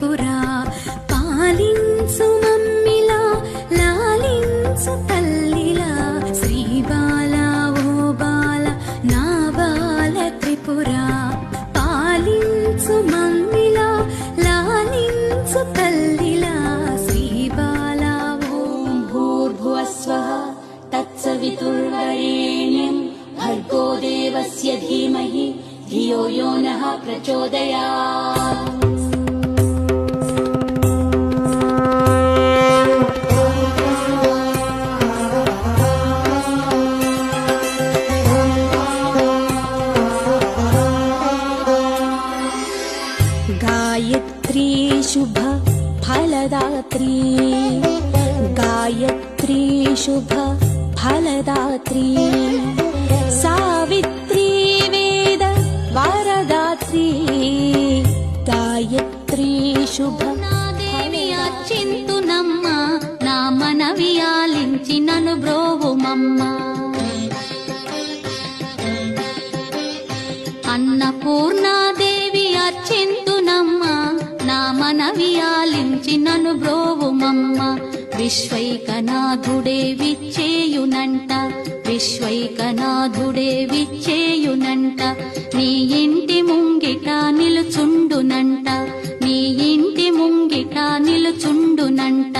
పురా పాలించు మమ్మిలా లాలించు తల్లిలా శ్రీ బాల ఓ బాల నా బాల త్రిపురా పాలించు మమ్మిలా లాలించు తల్లిలా శ్రీ బాల ఓం భూర్భువస్వః తత్సవితుర్వరేణ్యం భర్గో దేవస్య ధీమహి ధియో యో నః ప్రచోదయాత్. गायत्री शुभ फलदात्री गायत्री शुभ फलदात्री सावित्री वेद वरदात्री गायत्री शुभ देवी अच्चिंतुनम्म ना मनवि आलिंचि ननु ब्रोवुमम्म अन्नपूर्णादेवी अच्चिंतुनम्म ना मनवि आलिंचि ननु ब्रोवुमम्म विश्वैकनाथुडे विच्चेयुनंट विश्वैकनाथुडे विच्चेयुनंट नी इंटि मुंगिट निलुचुंडुनंट नी इंटि मुंगिट निलुचुंडुनंट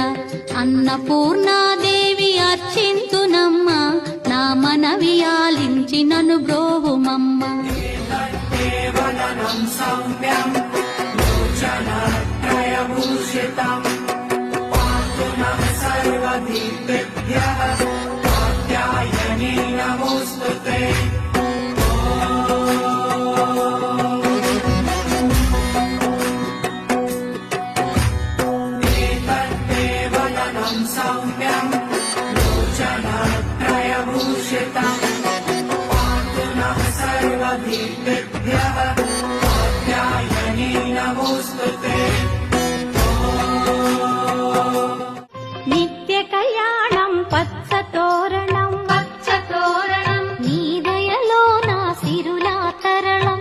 अन्नपूर्णादेवी अर्चिंतुनम्म ना मनवि आलिंचि ननु ब्रोवुमम्म देवननं सौम्यं लोचनत्रयभूषितं पातु नः सर्वदीपेभ्यः कात्यायनी नमोऽस्तुते. एतद्देवननं सौम्यं लोचनत्रयभूषितं पातु नः सर्वदीपेभ्यः कात्यायनी नमोऽस्तुते. నిత్య కళ్యాణం పచ్చ తోరణం నీ దయలో నా సిరులా తరళం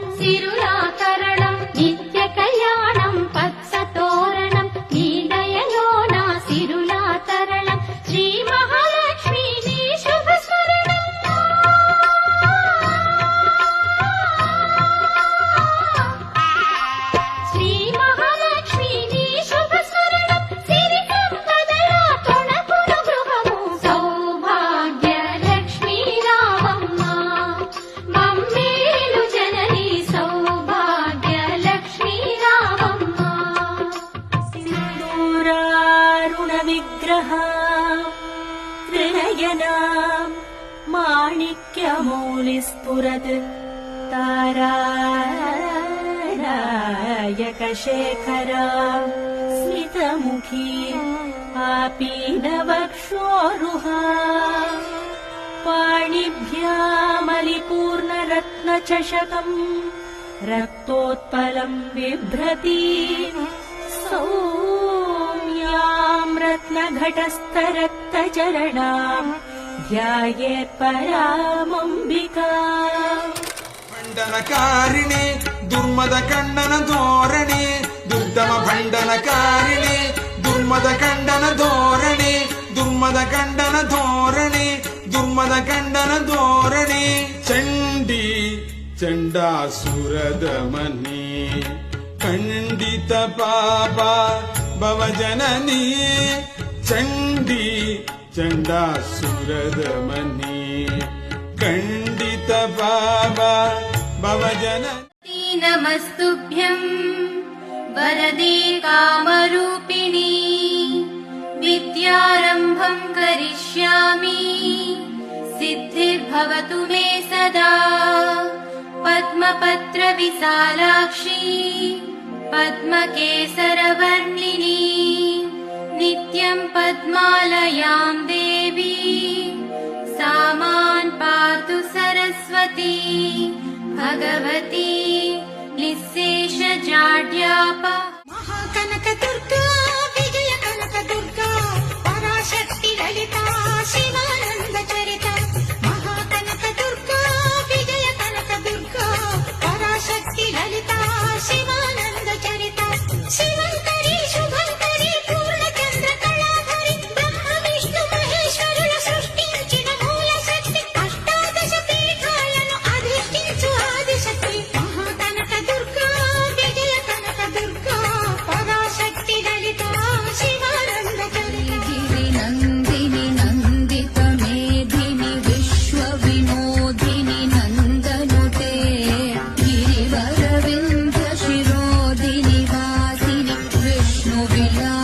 నిత్య కళ్యాణం పచ్చ తోరణం నీ దయలో నా సిరులా తరళం శ్రీ మహాలక్ష్మి నీ శుభ స్మరణం శ్రీ మహాలక్ష్మి నీ శుభ స్మరణం సిరి సంపదల తొణకును గృహము సౌభాగ్య లక్ష్మీ రామమ్మ మమ్మేలు జనని సౌభాగ్య లక్ష్మీ రామమ్మ. సింధూరారుణ విగ్రహ త్రినయనా మాణిక్యమౌలిస్ఫురత్ తారానాయక శేఖరా స్మితముఖీ ఆపీనవక్షోరుహా పాణిభ్యామలిపూర్ణరత్నచషకం రక్తోత్పలం బిభ్రతి సౌమ్యాం రత్నఘటస్థరక్తచరణాం ధ్యాయేత్ పరామంబికా. ಭಂಡನಕಾರಿಣಿ ದುರ್ಮದ ಖಂಡನ ಧೋರಣೆ ದುರ್ದಮ ಭಂಡನಕಾರಿಣಿ ದುರ್ಮದ ಖಂಡನ ಧೋರಣೆ ದುರ್ಮದ ಖಂಡನ ಧೋರಣೆ ದುರ್ಮದ ಖಂಡನ ಧೋರಣೆ ಚಂಡಿ ಚಂಡಾಸುರದ ಮನೆ ಖಂಡಿತ ಪಾಪ ಭವಜನನಿ ಚಂಡಿ ಚಂಡಾಸುರದ ಮನೆ ಖಂಡಿತ ಪಾಪ ಭವಜನನಿ. నమస్తుభ్యం వరదే కామరూపిణి విద్యారంభం కరిష్యామి సిద్ధిర్భవతు మే సదా పద్మపత్ర విశాలాక్షి పద్మకేసరవర్ణిని నిత్యం పద్మాలయాం దేవి సామాన్ పాతు సరస్వతి భగవతి నిశేషజాడ్యాప. మహాకనక దుర్గా విజయ కనక దుర్గా పరాశక్తి లలిత శివానంద చరిత మహాకనక దుర్గా విజయ కనక దుర్గా పరాశక్తి లలిత శివానంద చరిత శివంకరి విలా